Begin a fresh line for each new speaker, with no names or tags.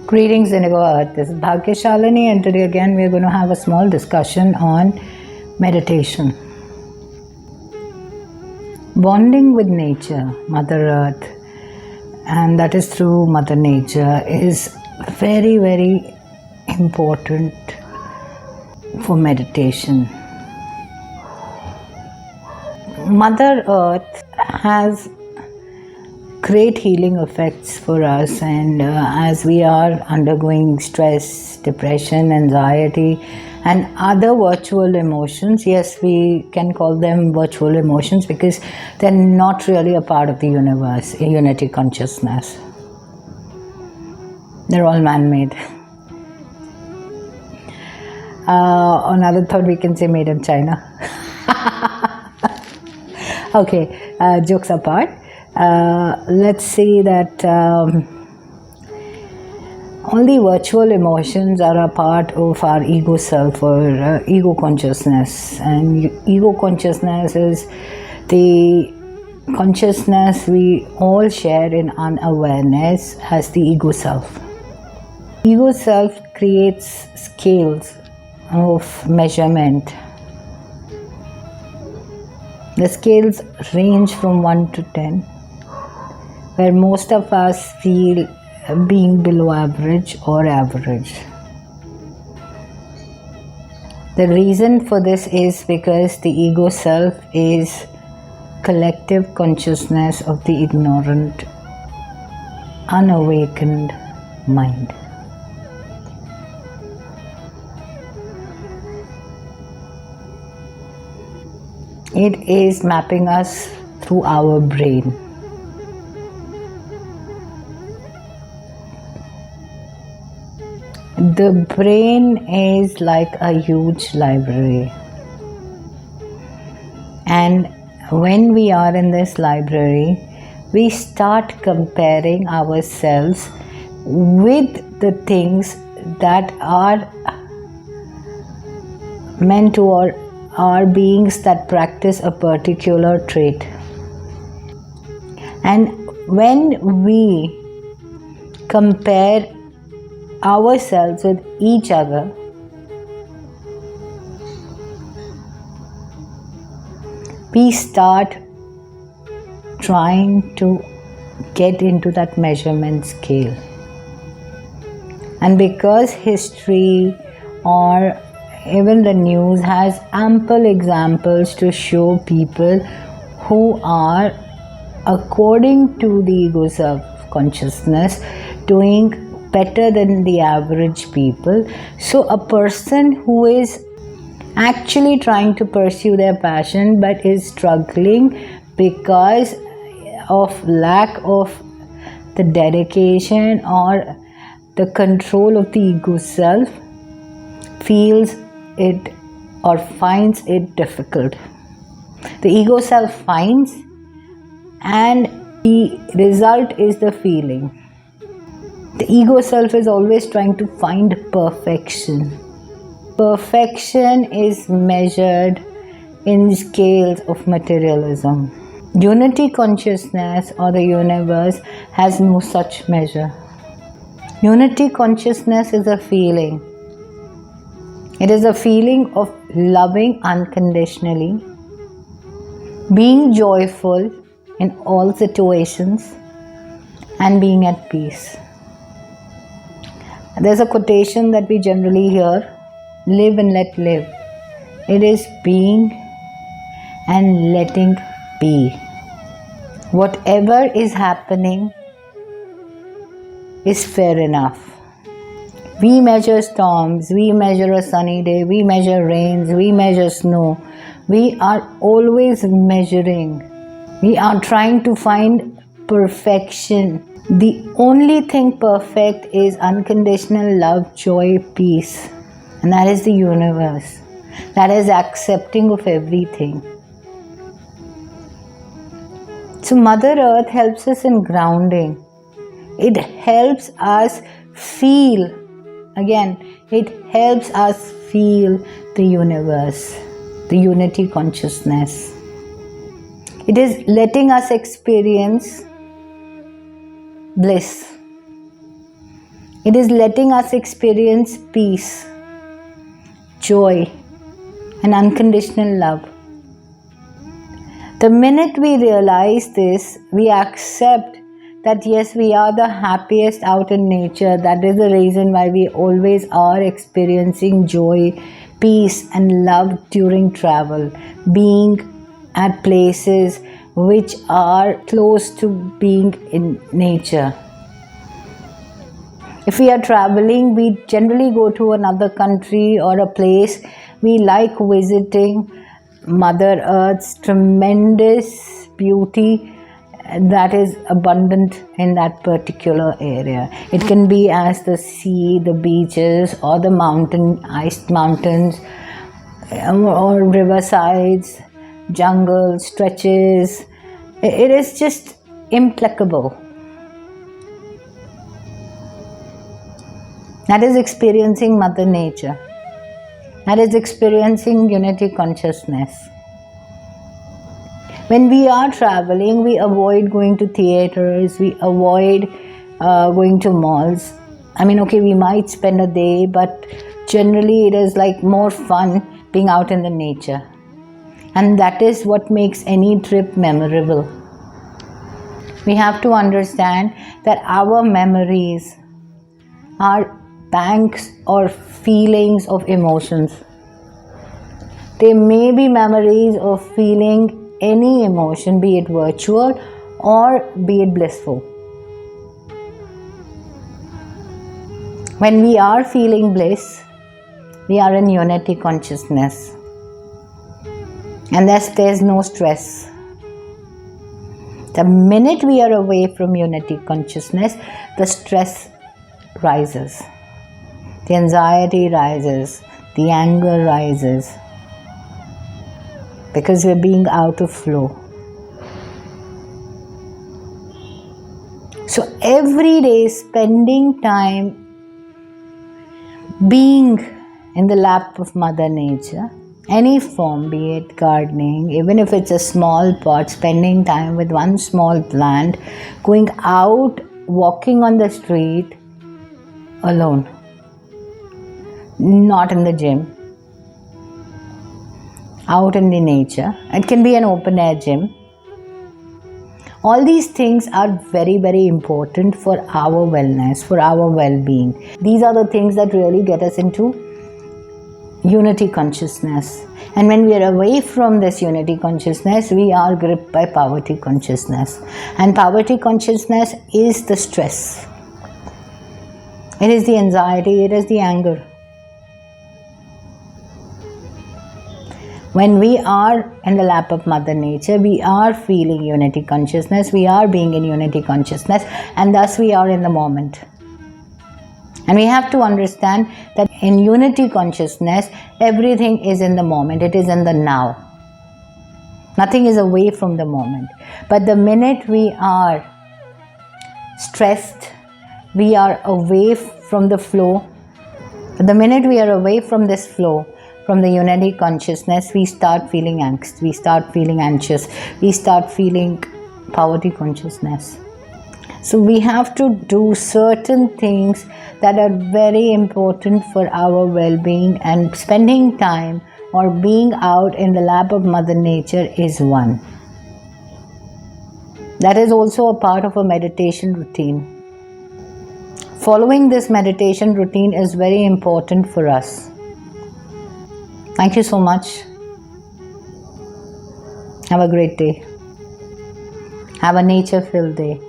Greetings, Indigo Earth. This is Bhagya Shalini, and today again we are going to have a small discussion on meditation. Bonding with nature, Mother Earth, and that is through Mother Nature, is very, very important for meditation. Mother Earth has great healing effects for us, and as we are undergoing stress, depression, anxiety and other virtual emotions, yes, we can call them virtual emotions because they're not really a part of the universe, unity consciousness. They're all man-made. Another thought, we can say made in China. Okay, jokes apart. Let's see that all the virtual emotions are a part of our ego self or ego consciousness, and ego consciousness is the consciousness we all share in unawareness as the ego self. Ego self creates scales of measurement. The scales range from 1 to 10, where most of us feel being below average or average. The reason for this is because the ego self is collective consciousness of the ignorant, unawakened mind. It is mapping us through our brain. The brain is like a huge library, and when we are in this library, we start comparing ourselves with the things that are meant to, or are beings that practice a particular trait. And when we compare ourselves with each other, we start trying to get into that measurement scale. And because history or even the news has ample examples to show people who are, according to the ego self consciousness, doing better than the average people. So a person who is actually trying to pursue their passion but is struggling because of lack of the dedication or the control of the ego self feels it or finds it difficult. The ego self finds, and the result is the feeling. The ego self is always trying to find perfection. Perfection is measured in scales of materialism. Unity consciousness or the universe has no such measure. Unity consciousness is a feeling. It is a feeling of loving unconditionally, being joyful in all situations, and being at peace. There's a quotation that we generally hear, live and let live. It is being and letting be. Whatever is happening is fair enough. We measure storms, we measure a sunny day, we measure rains, we measure snow. We are always measuring. We are trying to find perfection. The only thing perfect is unconditional love, joy, peace. And that is the universe. That is accepting of everything. So Mother Earth helps us in grounding. It helps us feel. Again, it helps us feel the universe, the unity consciousness. It is letting us experience bliss. It is letting us experience peace, joy, and unconditional love. The minute we realize this, we accept that yes, we are the happiest out in nature. That is the reason why we always are experiencing joy, peace, and love during travel, being at places which are close to being in nature. If we are traveling, we generally go to another country or a place. We like visiting Mother Earth's tremendous beauty that is abundant in that particular area. It can be as the sea, the beaches, or the iced mountains, or riversides, jungles, stretches. It is just implacable. That is experiencing Mother Nature. That is experiencing unity consciousness. When we are traveling, we avoid going to theaters, we avoid going to malls. I mean, okay, we might spend a day, but generally it is like more fun being out in the nature. And that is what makes any trip memorable. We have to understand that our memories are banks or feelings of emotions. They may be memories of feeling any emotion, be it virtual or be it blissful. When we are feeling bliss, we are in unity consciousness, and thus there's no stress. The minute we are away from unity consciousness, the stress rises, the anxiety rises, the anger rises, because we're being out of flow. So every day spending time being in the lap of Mother Nature, any form, be it gardening, even if it's a small pot, spending time with one small plant, going out, walking on the street alone, not in the gym, out in the nature. It can be an open air gym. All these things are very, very important for our wellness, for our well-being. These are the things that really get us into unity consciousness. And when we are away from this unity consciousness, we are gripped by poverty consciousness. And poverty consciousness is the stress. It is the anxiety, it is the anger. When we are in the lap of Mother Nature, we are feeling unity consciousness, we are being in unity consciousness, and thus we are in the moment. And we have to understand that in unity consciousness, everything is in the moment, it is in the now. Nothing is away from the moment. But the minute we are stressed, we are away from the flow. The minute we are away from this flow, from the unity consciousness, we start feeling angst, we start feeling anxious, we start feeling poverty consciousness. So we have to do certain things that are very important for our well-being, and spending time or being out in the lap of Mother Nature is one. That is also a part of a meditation routine. Following this meditation routine is very important for us. Thank you so much. Have a great day. Have a nature-filled day.